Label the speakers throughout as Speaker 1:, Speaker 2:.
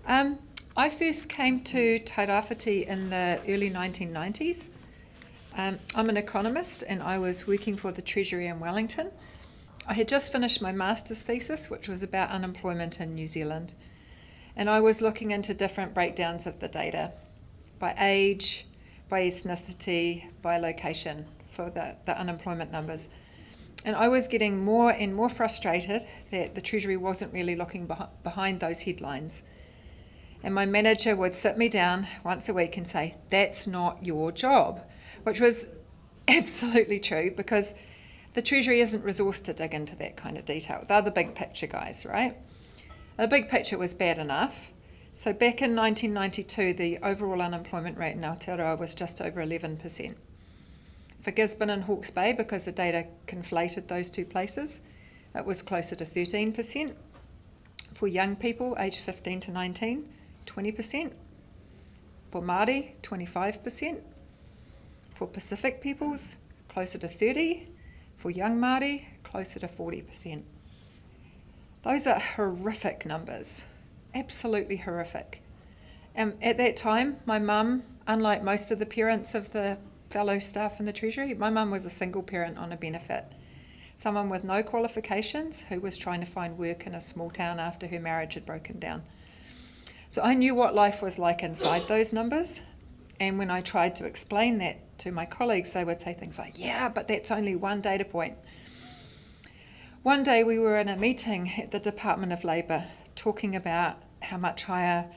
Speaker 1: I first came to tairawhiti in the early 1990s. I'm an economist and I was working for the Treasury in Wellington. I had just finished my master's thesis, which was about unemployment in New Zealand. And I was looking into different breakdowns of the data by age, by ethnicity, by location for the unemployment numbers. And I was getting more and more frustrated that the Treasury wasn't really looking behind those headlines. And my manager would sit me down once a week and say, "That's not your job," which was absolutely true because the Treasury isn't resourced to dig into that kind of detail. They're the big picture guys, right? The big picture was bad enough. So back in 1992, the overall unemployment rate in Aotearoa was just over 11%. For Gisborne and Hawke's Bay, because the data conflated those two places, it was closer to 13%. For young people aged 15 to 19, 20%. For Māori, 25%. For Pacific peoples, closer to 30%. For young Māori, closer to 40%. Those are horrific numbers, absolutely horrific. At that time, my mum, unlike most of the parents of the fellow staff in the Treasury, my mum was a single parent on a benefit. Someone with no qualifications who was trying to find work in a small town after her marriage had broken down. So I knew what life was like inside those numbers. And when I tried to explain that to my colleagues, they would say things like, "Yeah, but that's only one data point." One day we were in a meeting at the Department of Labour talking about how much higher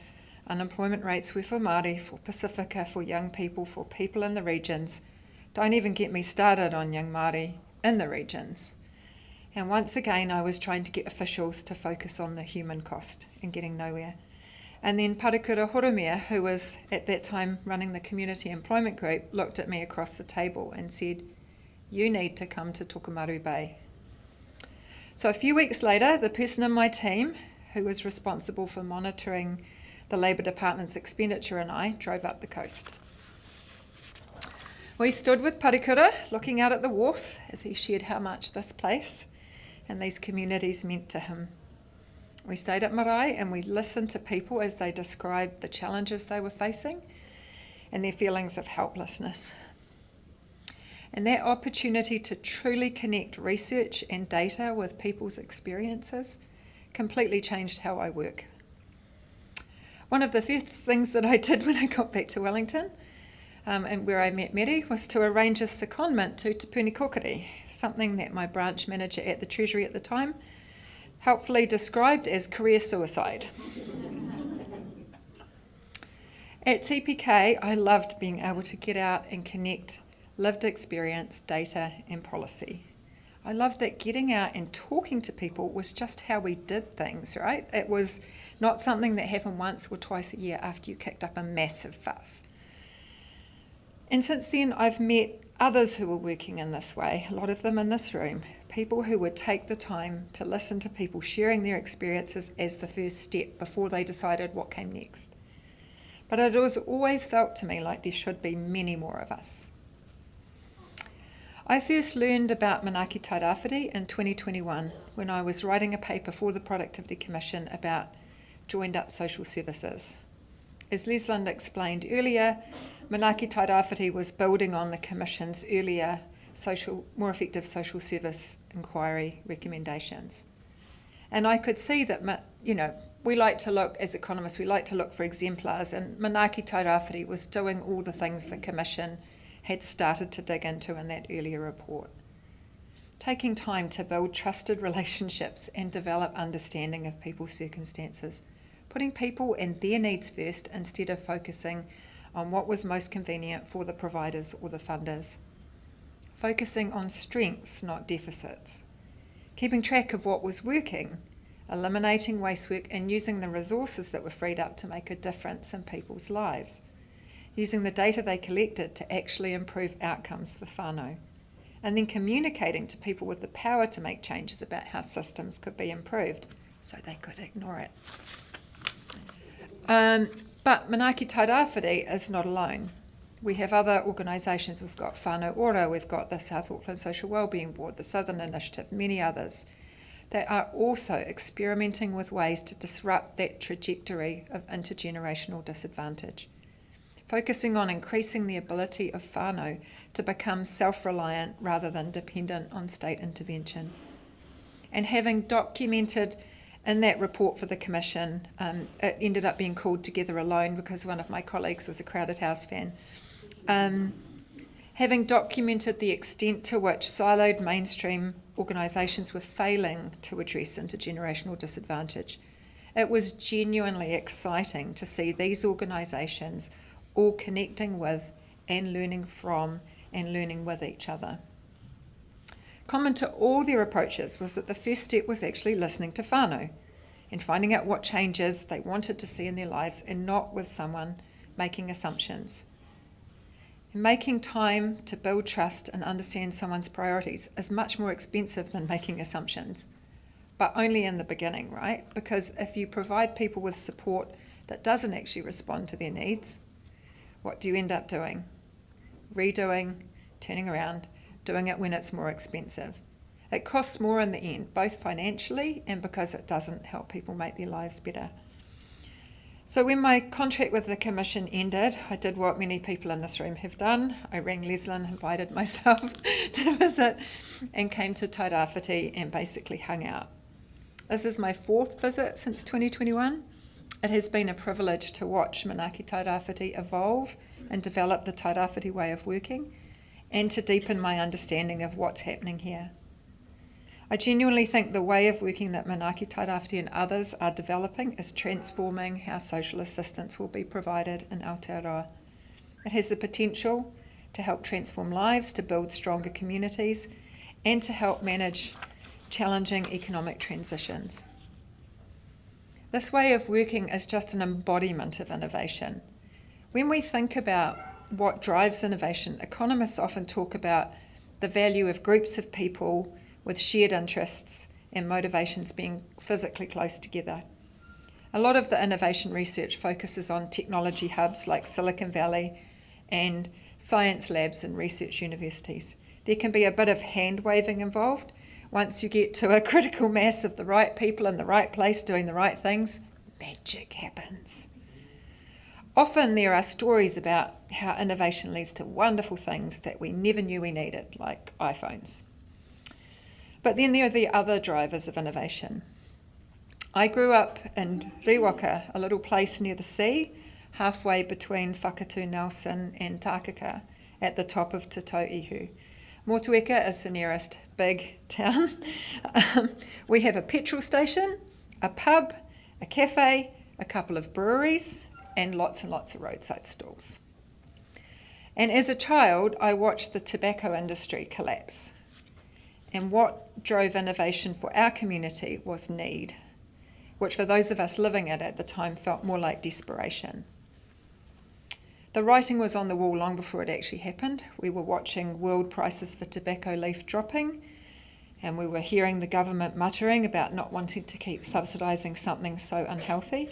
Speaker 1: unemployment rates were for Māori, for Pacifica, for young people, for people in the regions. Don't even get me started on young Māori in the regions. And once again, I was trying to get officials to focus on the human cost and getting nowhere. And then Parekura Horomia, who was at that time running the community employment group, looked at me across the table and said, "You need to come to Tokomaru Bay." So a few weeks later, the person in my team, who was responsible for monitoring the Labour Department's expenditure, and I drove up the coast. We stood with Parekura looking out at the wharf as he shared how much this place and these communities meant to him. We stayed at Marae and we listened to people as they described the challenges they were facing and their feelings of helplessness. And that opportunity to truly connect research and data with people's experiences completely changed how I work. One of the first things that I did when I got back to Wellington and where I met Mary was to arrange a secondment to Te Puni Kokiri, something that my branch manager at the Treasury at the time helpfully described as career suicide. At TPK, I loved being able to get out and connect lived experience, data and policy. I loved that getting out and talking to people was just how we did things, right? It was not something that happened once or twice a year after you kicked up a massive fuss. And since then, I've met others who were working in this way, a lot of them in this room, people who would take the time to listen to people sharing their experiences as the first step before they decided what came next. But it has always felt to me like there should be many more of us. I first learned about Manaaki tairawhiti in 2021 when I was writing a paper for the Productivity Commission about joined up social services. As Lesland explained earlier, Manaaki tairawhiti was building on the Commission's earlier more effective social service inquiry recommendations. And I could see that, we like to look, as economists, we like to look for exemplars, and Manaaki tairawhiti was doing all the things the Commission had started to dig into in that earlier report. Taking time to build trusted relationships and develop understanding of people's circumstances, putting people and their needs first instead of focusing on what was most convenient for the providers or the funders. Focusing on strengths, not deficits. Keeping track of what was working, eliminating waste work and using the resources that were freed up to make a difference in people's lives. Using the data they collected to actually improve outcomes for whānau, and then communicating to people with the power to make changes about how systems could be improved so they could ignore it. But Manaaki tairawhiti is not alone. We have other organisations. We've got Whānau Ora, we've got the South Auckland Social Wellbeing Board, the Southern Initiative, many others they are also experimenting with ways to disrupt that trajectory of intergenerational disadvantage, focusing on increasing the ability of whānau to become self-reliant rather than dependent on state intervention. And having documented in that report for the Commission, it ended up being called Together Alone because one of my colleagues was a Crowded House fan. Having documented the extent to which siloed mainstream organisations were failing to address intergenerational disadvantage, it was genuinely exciting to see these organisations all connecting with and learning from and learning with each other. Common to all their approaches was that the first step was actually listening to whānau and finding out what changes they wanted to see in their lives and not with someone making assumptions. Making time to build trust and understand someone's priorities is much more expensive than making assumptions, but only in the beginning, right? Because if you provide people with support that doesn't actually respond to their needs, what do you end up doing? Redoing, turning around, doing it when it's more expensive. It costs more in the end, both financially and because it doesn't help people make their lives better. So when my contract with the Commission ended, I did what many people in this room have done. I rang Leslyn, invited myself to visit, and came to Tairawhiti and basically hung out. This is my 4th visit since 2021. It has been a privilege to watch Manaaki Tairawhiti evolve and develop the Tairawhiti way of working, and to deepen my understanding of what's happening here. I genuinely think the way of working that Manaaki Tairawhiti and others are developing is transforming how social assistance will be provided in Aotearoa. It has the potential to help transform lives, to build stronger communities, and to help manage challenging economic transitions. This way of working is just an embodiment of innovation. When we think about what drives innovation, economists often talk about the value of groups of people with shared interests and motivations being physically close together. A lot of the innovation research focuses on technology hubs like Silicon Valley and science labs and research universities. There can be a bit of hand-waving involved. Once you get to a critical mass of the right people in the right place doing the right things, magic happens. Often there are stories about how innovation leads to wonderful things that we never knew we needed, like iPhones. But then there are the other drivers of innovation. I grew up in Riwaka, a little place near the sea, halfway between Whakatu Nelson and Tākaka, at the top of Te Tauihu. Motueka is the nearest big town. We have a petrol station, a pub, a cafe, a couple of breweries, and lots of roadside stalls. And as a child, I watched the tobacco industry collapse. And what drove innovation for our community was need, which for those of us living it at the time felt more like desperation. The writing was on the wall long before it actually happened. We were watching world prices for tobacco leaf dropping, and we were hearing the government muttering about not wanting to keep subsidising something so unhealthy.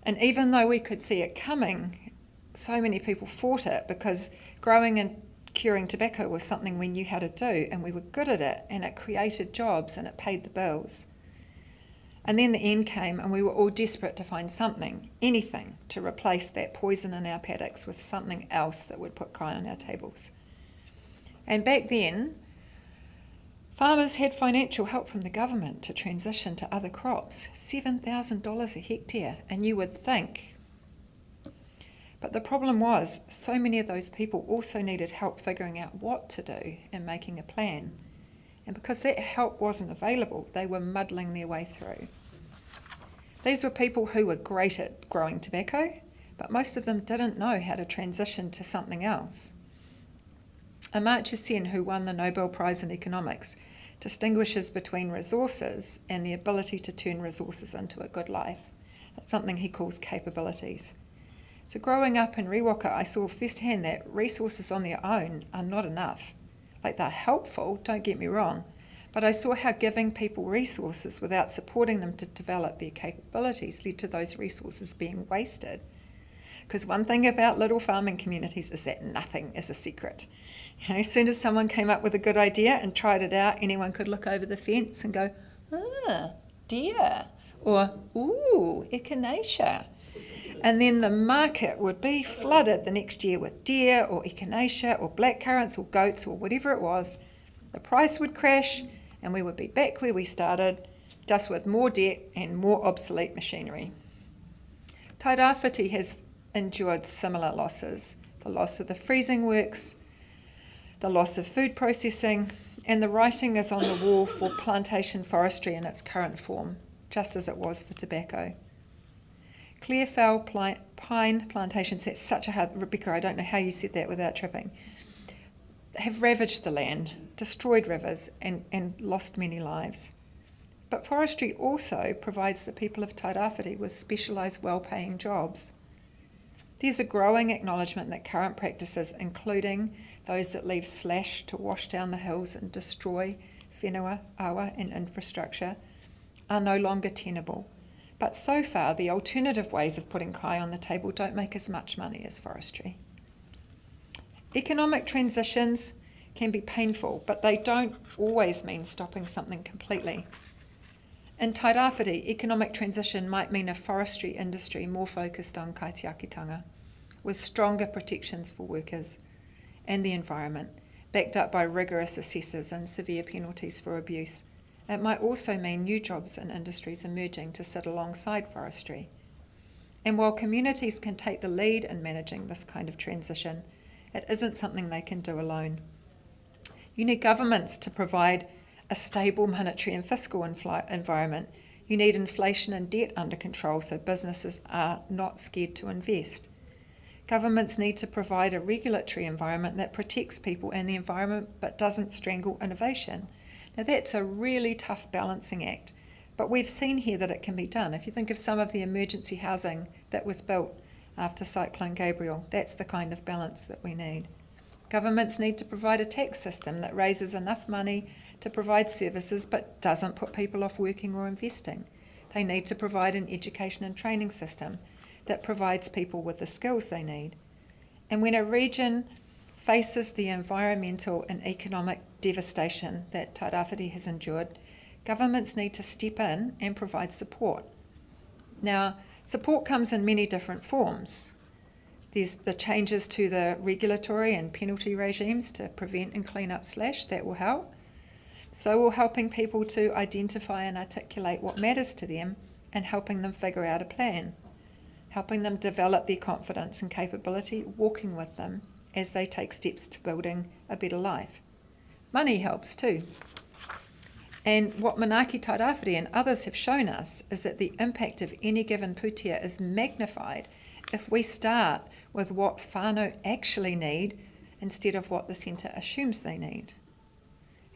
Speaker 1: And even though we could see it coming, so many people fought it because growing and curing tobacco was something we knew how to do, and we were good at it, and it created jobs and it paid the bills. And then the end came, and we were all desperate to find something, anything, to replace that poison in our paddocks with something else that would put kai on our tables. And back then, farmers had financial help from the government to transition to other crops, $7,000 a hectare, and you would think. But the problem was, so many of those people also needed help figuring out what to do and making a plan. And because that help wasn't available, they were muddling their way through. These were people who were great at growing tobacco, but most of them didn't know how to transition to something else. Amartya Sen, who won the Nobel Prize in Economics, distinguishes between resources and the ability to turn resources into a good life. That's something he calls capabilities. So growing up in Riwaka, I saw firsthand that resources on their own are not enough. Like, they're helpful, don't get me wrong, but I saw how giving people resources without supporting them to develop their capabilities led to those resources being wasted. Because one thing about little farming communities is that nothing is a secret. You know, as soon as someone came up with a good idea and tried it out, anyone could look over the fence and go, deer, or ooh, echinacea. And then the market would be flooded the next year with deer or echinacea or blackcurrants or goats or whatever it was. The price would crash and we would be back where we started, just with more debt and more obsolete machinery. Tairāwhiti has endured similar losses: the loss of the freezing works, the loss of food processing, and the writing is on the wall for plantation forestry in its current form, just as it was for tobacco. Clearfell pine plantations, that's such a hard, Rebecca, I don't know how you said that without tripping, have ravaged the land, destroyed rivers, and lost many lives. But forestry also provides the people of Tairāwhiti with specialised well-paying jobs. There's a growing acknowledgement that current practices, including those that leave slash to wash down the hills and destroy whenua, awa and infrastructure, are no longer tenable. But so far, the alternative ways of putting kai on the table don't make as much money as forestry. Economic transitions can be painful, but they don't always mean stopping something completely. In Tairāwhiti, economic transition might mean a forestry industry more focused on kaitiakitanga, with stronger protections for workers and the environment, backed up by rigorous assessors and severe penalties for abuse. It might also mean new jobs and industries emerging to sit alongside forestry. And while communities can take the lead in managing this kind of transition, it isn't something they can do alone. You need governments to provide a stable monetary and fiscal environment. You need inflation and debt under control so businesses are not scared to invest. Governments need to provide a regulatory environment that protects people and the environment but doesn't strangle innovation. Now that's a really tough balancing act, but we've seen here that it can be done. If you think of some of the emergency housing that was built after Cyclone Gabriel, that's the kind of balance that we need. Governments need to provide a tax system that raises enough money to provide services but doesn't put people off working or investing. They need to provide an education and training system that provides people with the skills they need. And when a region faces the environmental and economic devastation that Tairāwhiti has endured, governments need to step in and provide support. Now, support comes in many different forms. There's the changes to the regulatory and penalty regimes to prevent and clean up slash, that will help. So will helping people to identify and articulate what matters to them and helping them figure out a plan, helping them develop their confidence and capability, walking with them as they take steps to building a better life. Money helps too. And what Manaaki Tairāwhiti and others have shown us is that the impact of any given pūtea is magnified if we start with what whānau actually need instead of what the centre assumes they need.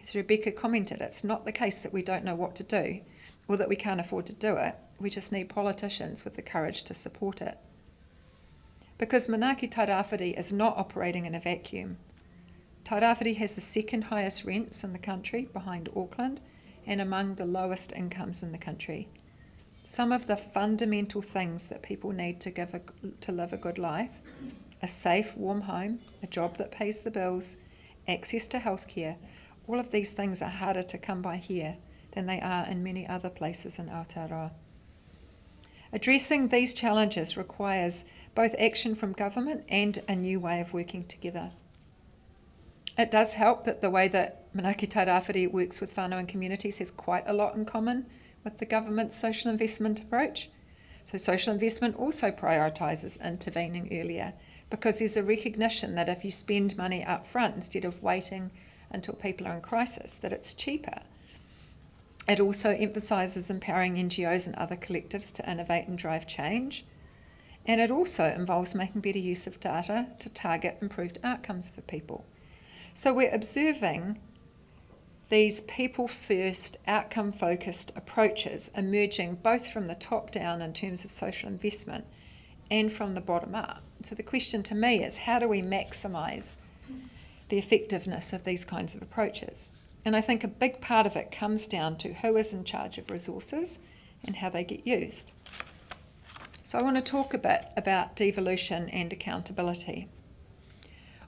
Speaker 1: As Rebecca commented, it's not the case that we don't know what to do or that we can't afford to do it. We just need politicians with the courage to support it. Because Manaaki Tairāwhiti is not operating in a vacuum. Tairāwhiti has the second highest rents in the country, behind Auckland, and among the lowest incomes in the country. Some of the fundamental things that people need to live a good life, a safe, warm home, a job that pays the bills, access to healthcare, all of these things are harder to come by here than they are in many other places in Aotearoa. Addressing these challenges requires both action from government and a new way of working together. It does help that the way that Manaaki Tairāwhiti works with whānau and communities has quite a lot in common with the government's social investment approach. So social investment also prioritises intervening earlier because there's a recognition that if you spend money up front instead of waiting until people are in crisis, that it's cheaper. It also emphasises empowering NGOs and other collectives to innovate and drive change. And it also involves making better use of data to target improved outcomes for people. So we're observing these people-first, outcome-focused approaches emerging both from the top down in terms of social investment and from the bottom up. So the question to me is, how do we maximise the effectiveness of these kinds of approaches? And I think a big part of it comes down to who is in charge of resources and how they get used. So I want to talk a bit about devolution and accountability.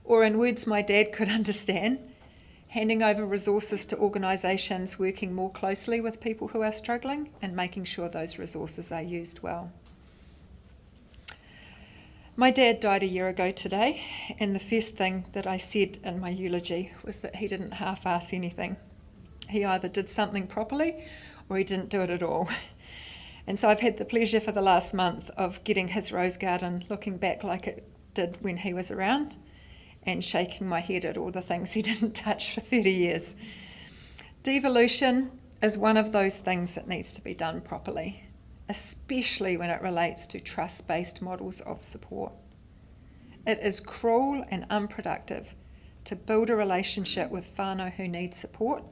Speaker 1: Or in words my dad could understand, handing over resources to organisations working more closely with people who are struggling and making sure those resources are used well. My dad died a year ago today, and the first thing that I said in my eulogy was that he didn't half-ass anything. He either did something properly or he didn't do it at all. And so I've had the pleasure for the last month of getting his rose garden looking back like it did when he was around, and shaking my head at all the things he didn't touch for 30 years. Devolution is one of those things that needs to be done properly, especially when it relates to trust-based models of support. It is cruel and unproductive to build a relationship with whānau who need support,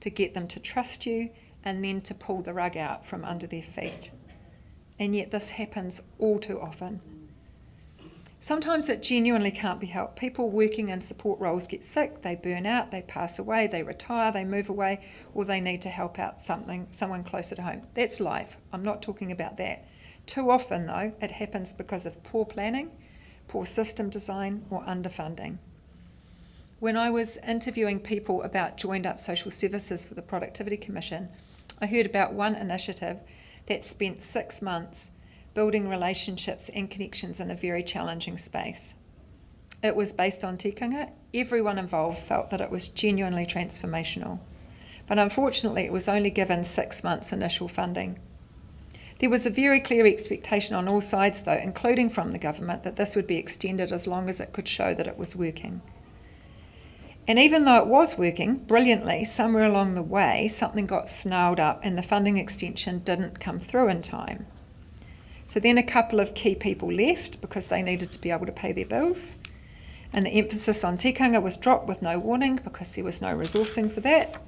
Speaker 1: to get them to trust you, and then to pull the rug out from under their feet. And yet this happens all too often. Sometimes it genuinely can't be helped. People working in support roles get sick, they burn out, they pass away, they retire, they move away, or they need to help out someone closer to home. That's life. I'm not talking about that. Too often, though, it happens because of poor planning, poor system design, or underfunding. When I was interviewing people about joined-up social services for the Productivity Commission, I heard about one initiative that spent 6 months building relationships and connections in a very challenging space. It was based on tikanga. Everyone involved felt that it was genuinely transformational. But unfortunately, it was only given 6 months initial funding. There was a very clear expectation on all sides, though, including from the government, that this would be extended as long as it could show that it was working. And even though it was working brilliantly, somewhere along the way, something got snarled up and the funding extension didn't come through in time. So then a couple of key people left because they needed to be able to pay their bills. And the emphasis on tikanga was dropped with no warning because there was no resourcing for that.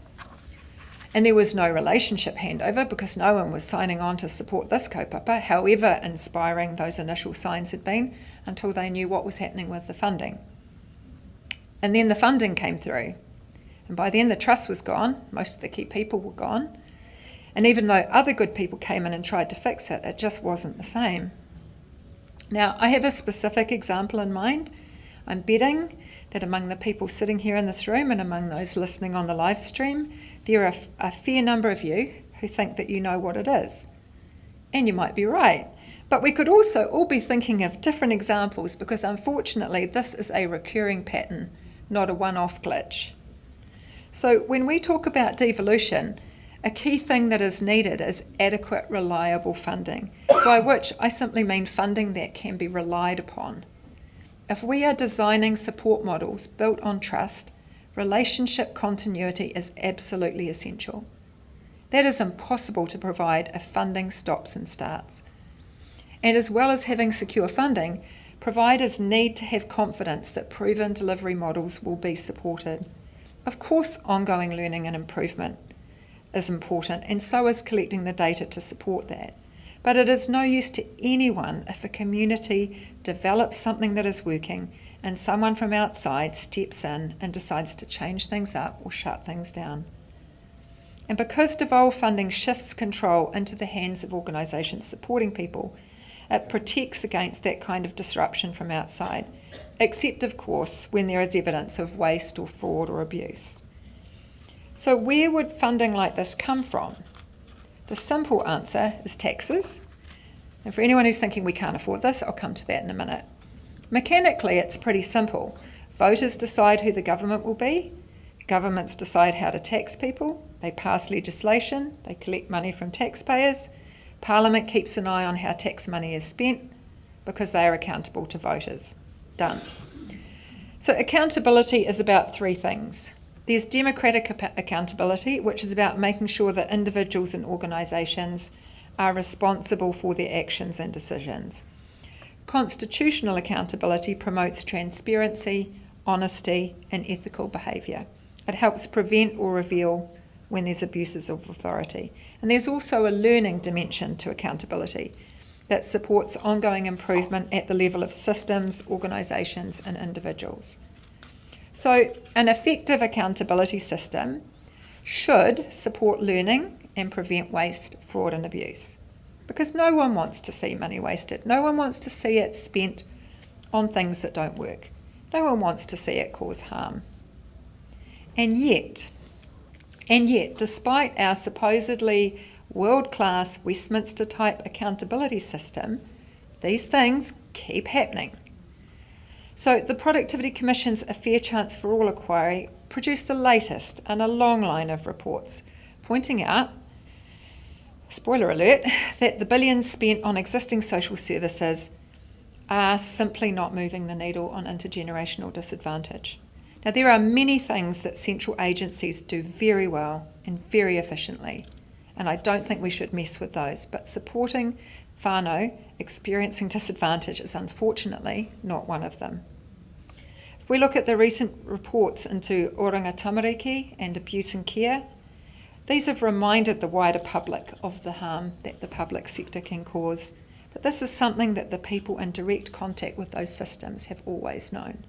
Speaker 1: And there was no relationship handover because no one was signing on to support this kaupapa, however inspiring those initial signs had been, until they knew what was happening with the funding. And then the funding came through. And by then the trust was gone, most of the key people were gone. And even though other good people came in and tried to fix it, it just wasn't the same. Now, I have a specific example in mind. I'm betting that among the people sitting here in this room and among those listening on the live stream, there are a fair number of you who think that you know what it is. And you might be right. But we could also all be thinking of different examples because unfortunately this is a recurring pattern, not a one-off glitch. So when we talk about devolution, a key thing that is needed is adequate, reliable funding, by which I simply mean funding that can be relied upon. If we are designing support models built on trust, relationship continuity is absolutely essential. That is impossible to provide if funding stops and starts. And as well as having secure funding, providers need to have confidence that proven delivery models will be supported. Of course, ongoing learning and improvement is important, and so is collecting the data to support that. But it is no use to anyone if a community develops something that is working and someone from outside steps in and decides to change things up or shut things down. And because devolved funding shifts control into the hands of organisations supporting people, it protects against that kind of disruption from outside, except of course when there is evidence of waste or fraud or abuse. So where would funding like this come from? The simple answer is taxes. And for anyone who's thinking we can't afford this, I'll come to that in a minute. Mechanically, it's pretty simple. Voters decide who the government will be. Governments decide how to tax people. They pass legislation. They collect money from taxpayers. Parliament keeps an eye on how tax money is spent because they are accountable to voters. Done. So accountability is about 3 things. There's democratic accountability, which is about making sure that individuals and organisations are responsible for their actions and decisions. Constitutional accountability promotes transparency, honesty, and ethical behaviour. It helps prevent or reveal when there's abuses of authority. And there's also a learning dimension to accountability that supports ongoing improvement at the level of systems, organisations, and individuals. So an effective accountability system should support learning and prevent waste, fraud and abuse. Because no one wants to see money wasted. No one wants to see it spent on things that don't work. No one wants to see it cause harm. And yet, despite our supposedly world-class Westminster-type accountability system, these things keep happening. So the Productivity Commission's A Fair Chance for All inquiry produced the latest in a long line of reports, pointing out, spoiler alert, that the billions spent on existing social services are simply not moving the needle on intergenerational disadvantage. Now, there are many things that central agencies do very well and very efficiently, and I don't think we should mess with those, but supporting whānau experiencing disadvantage is unfortunately not one of them. If we look at the recent reports into oranga tamariki and abuse and care, these have reminded the wider public of the harm that the public sector can cause, but this is something that the people in direct contact with those systems have always known.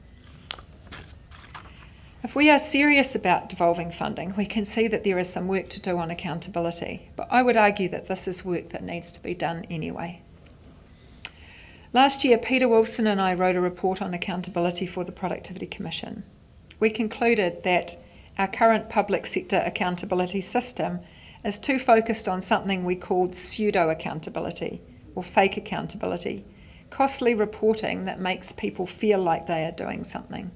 Speaker 1: If we are serious about devolving funding, we can see that there is some work to do on accountability, but I would argue that this is work that needs to be done anyway. Last year, Peter Wilson and I wrote a report on accountability for the Productivity Commission. We concluded that our current public sector accountability system is too focused on something we called pseudo-accountability or fake accountability, costly reporting that makes people feel like they are doing something.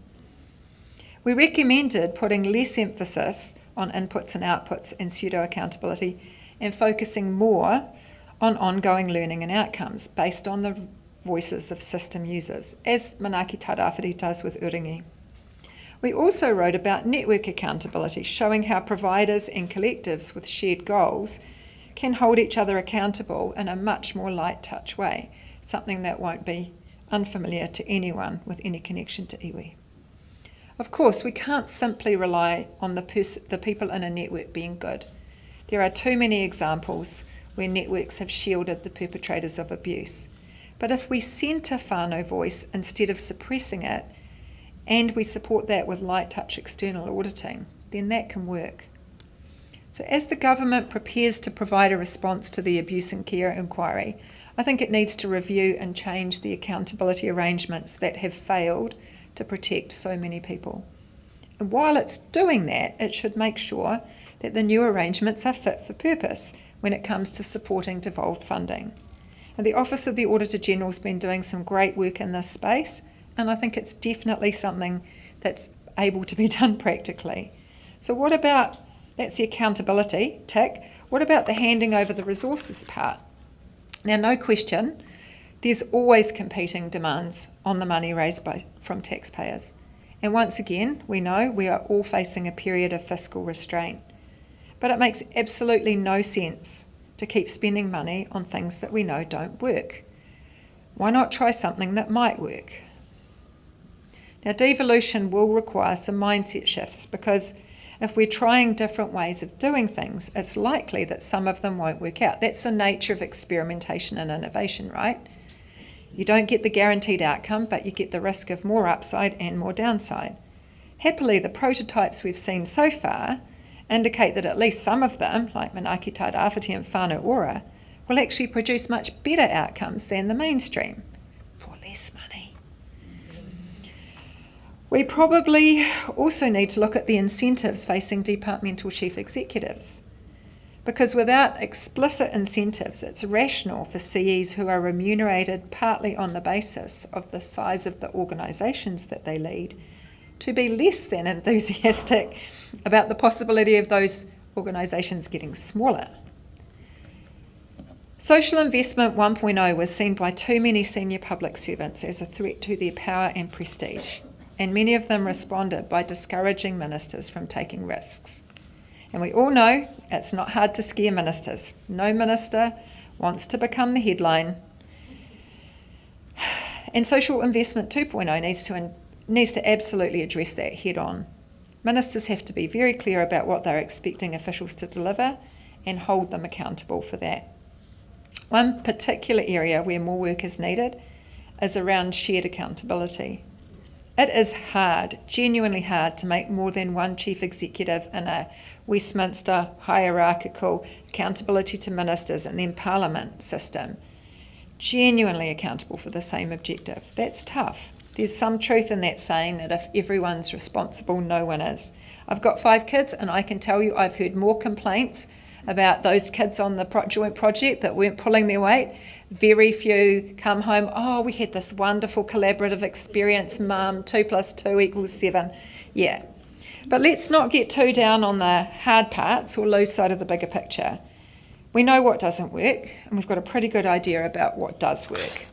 Speaker 1: We recommended putting less emphasis on inputs and outputs and pseudo-accountability and focusing more on ongoing learning and outcomes based on the voices of system users, as Manaaki Tairawhiti does with Uringi. We also wrote about network accountability, showing how providers and collectives with shared goals can hold each other accountable in a much more light touch way, something that won't be unfamiliar to anyone with any connection to iwi. Of course, we can't simply rely on the people in a network being good. There are too many examples where networks have shielded the perpetrators of abuse. But if we centre whānau voice instead of suppressing it, and we support that with light touch external auditing, then that can work. So as the government prepares to provide a response to the abuse and care inquiry, I think it needs to review and change the accountability arrangements that have failed to protect so many people. And while it's doing that, it should make sure that the new arrangements are fit for purpose when it comes to supporting devolved funding. And the Office of the Auditor General has been doing some great work in this space, and I think it's definitely something that's able to be done practically. So what about, that's the accountability, tick. What about the handing over the resources part? Now, no question, there's always competing demands on the money raised from taxpayers. And once again, we know we are all facing a period of fiscal restraint. But it makes absolutely no sense to keep spending money on things that we know don't work. Why not try something that might work? Now, devolution will require some mindset shifts because if we're trying different ways of doing things, it's likely that some of them won't work out. That's the nature of experimentation and innovation, right? You don't get the guaranteed outcome, but you get the risk of more upside and more downside. Happily, the prototypes we've seen so far indicate that at least some of them, like Manaaki Tairawhiti and Whānau Ora, will actually produce much better outcomes than the mainstream for less money. We probably also need to look at the incentives facing departmental chief executives, because without explicit incentives, it's rational for CEs who are remunerated partly on the basis of the size of the organisations that they lead to be less than enthusiastic about the possibility of those organisations getting smaller. Social investment 1.0 was seen by too many senior public servants as a threat to their power and prestige, and many of them responded by discouraging ministers from taking risks. And we all know it's not hard to scare ministers. No minister wants to become the headline. And social investment 2.0 needs to absolutely address that head on. Ministers have to be very clear about what they're expecting officials to deliver and hold them accountable for that. One particular area where more work is needed is around shared accountability. It is hard, genuinely hard, to make more than one chief executive in a Westminster hierarchical accountability to ministers and then Parliament system genuinely accountable for the same objective. That's tough. There's some truth in that saying that if everyone's responsible, no one is. I've got 5 kids, and I can tell you I've heard more complaints about those kids on the joint project that weren't pulling their weight. Very few come home, oh, we had this wonderful collaborative experience, Mum, 2 + 2 = 7. Yeah. But let's not get too down on the hard parts or lose sight of the bigger picture. We know what doesn't work, and we've got a pretty good idea about what does work.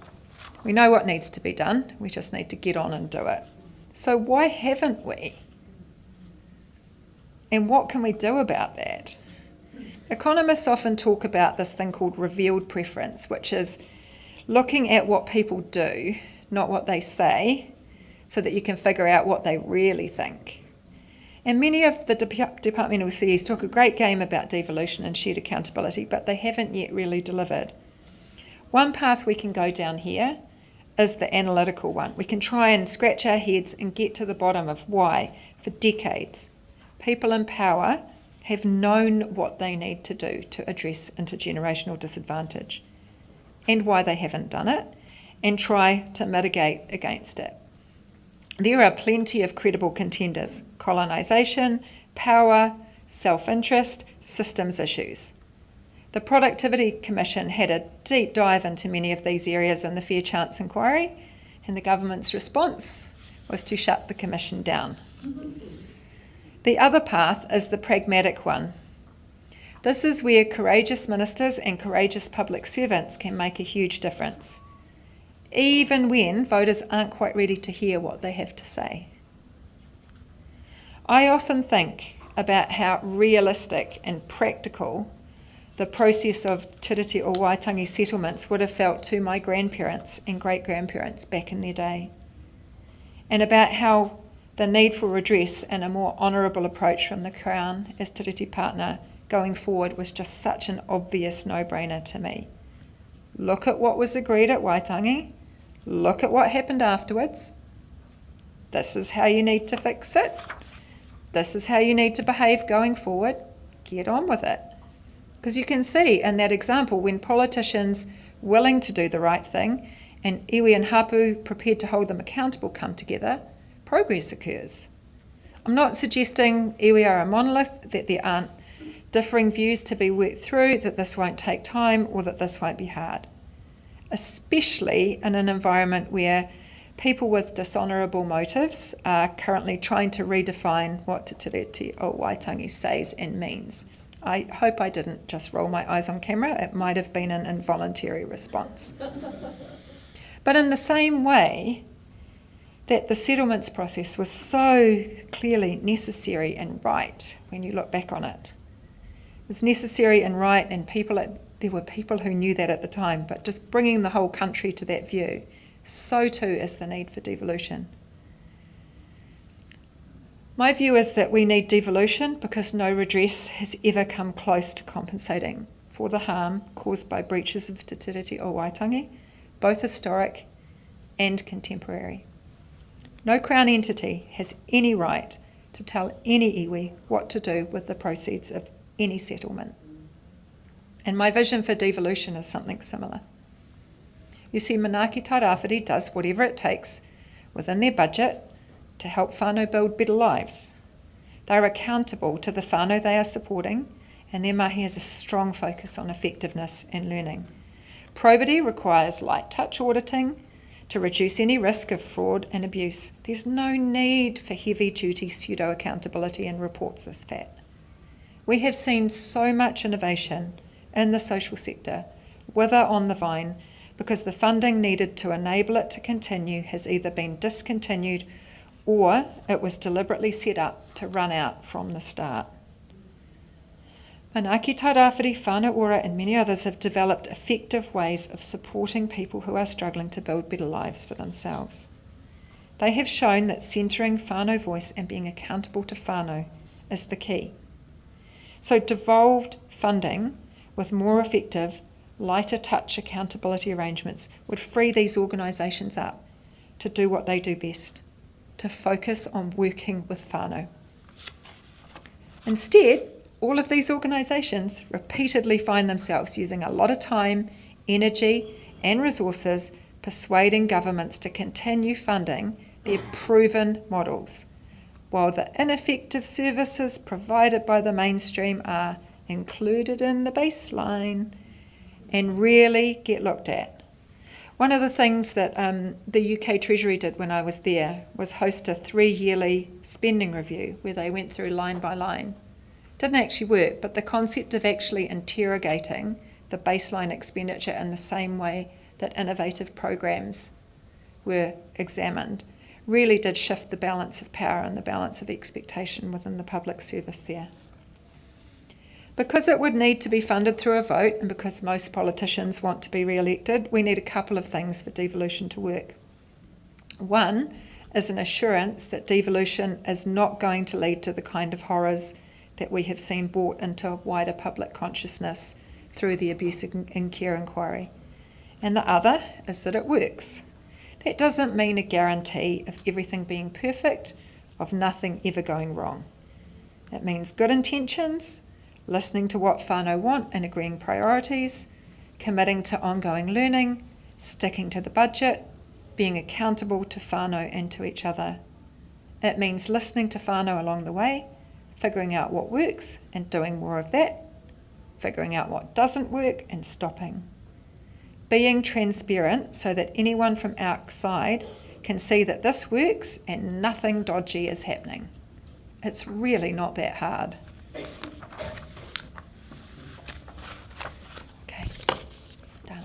Speaker 1: We know what needs to be done, we just need to get on and do it. So why haven't we? And what can we do about that? Economists often talk about this thing called revealed preference, which is looking at what people do, not what they say, so that you can figure out what they really think. And many of the departmental CEs talk a great game about devolution and shared accountability, but they haven't yet really delivered. One path we can go down here is the analytical one. We can try and scratch our heads and get to the bottom of why, for decades, people in power have known what they need to do to address intergenerational disadvantage and why they haven't done it, and try to mitigate against it. There are plenty of credible contenders: colonisation, power, self-interest, systems issues. The Productivity Commission had a deep dive into many of these areas in the Fair Chance inquiry, and the government's response was to shut the commission down. The other path is the pragmatic one. This is where courageous ministers and courageous public servants can make a huge difference, even when voters aren't quite ready to hear what they have to say. I often think about how realistic and practical the process of tiriti o Waitangi settlements would have felt to my grandparents and great-grandparents back in their day, and about how the need for redress and a more honourable approach from the Crown as tiriti partner going forward was just such an obvious no-brainer to me. Look at what was agreed at Waitangi. Look at what happened afterwards. This is how you need to fix it. This is how you need to behave going forward. Get on with it. Because you can see in that example, when politicians willing to do the right thing and iwi and hapu prepared to hold them accountable come together, progress occurs. I'm not suggesting iwi are a monolith, that there aren't differing views to be worked through, that this won't take time or that this won't be hard, especially in an environment where people with dishonourable motives are currently trying to redefine what Te Tiriti o Waitangi says and means. I hope I didn't just roll my eyes on camera. It might have been an involuntary response. But in the same way that the settlements process was so clearly necessary and right when you look back on it. It was necessary and right, and there were people who knew that at the time, but just bringing the whole country to that view, so too is the need for devolution. My view is that we need devolution because no redress has ever come close to compensating for the harm caused by breaches of Te Tiriti o Waitangi, both historic and contemporary. No Crown entity has any right to tell any iwi what to do with the proceeds of any settlement. And my vision for devolution is something similar. You see, Manaaki Tairāwhiti does whatever it takes within their budget to help whānau build better lives. They're accountable to the whānau they are supporting, and their mahi has a strong focus on effectiveness and learning. Probity requires light touch auditing to reduce any risk of fraud and abuse. There's no need for heavy-duty pseudo-accountability and reports this fat. We have seen so much innovation in the social sector wither on the vine because the funding needed to enable it to continue has either been discontinued or it was deliberately set up to run out from the start. Manaaki Tairāwhiti, Whānau Ora and many others have developed effective ways of supporting people who are struggling to build better lives for themselves. They have shown that centering whānau voice and being accountable to whānau is the key. So devolved funding with more effective, lighter touch accountability arrangements would free these organisations up to do what they do best, to focus on working with whānau. Instead, all of these organisations repeatedly find themselves using a lot of time, energy and resources persuading governments to continue funding their proven models, while the ineffective services provided by the mainstream are included in the baseline and really get looked at. One of the things that the UK Treasury did when I was there was host a 3-yearly spending review where they went through line by line. Didn't actually work, but the concept of actually interrogating the baseline expenditure in the same way that innovative programs were examined really did shift the balance of power and the balance of expectation within the public service there. Because it would need to be funded through a vote and because most politicians want to be re-elected, we need a couple of things for devolution to work. One is an assurance that devolution is not going to lead to the kind of horrors that we have seen brought into wider public consciousness through the abuse in care inquiry. And the other is that it works. That doesn't mean a guarantee of everything being perfect, of nothing ever going wrong. It means good intentions, listening to what whānau want and agreeing priorities, committing to ongoing learning, sticking to the budget, being accountable to whānau and to each other. It means listening to whānau along the way, figuring out what works and doing more of that, figuring out what doesn't work and stopping. Being transparent so that anyone from outside can see that this works and nothing dodgy is happening. It's really not that hard. Okay, done.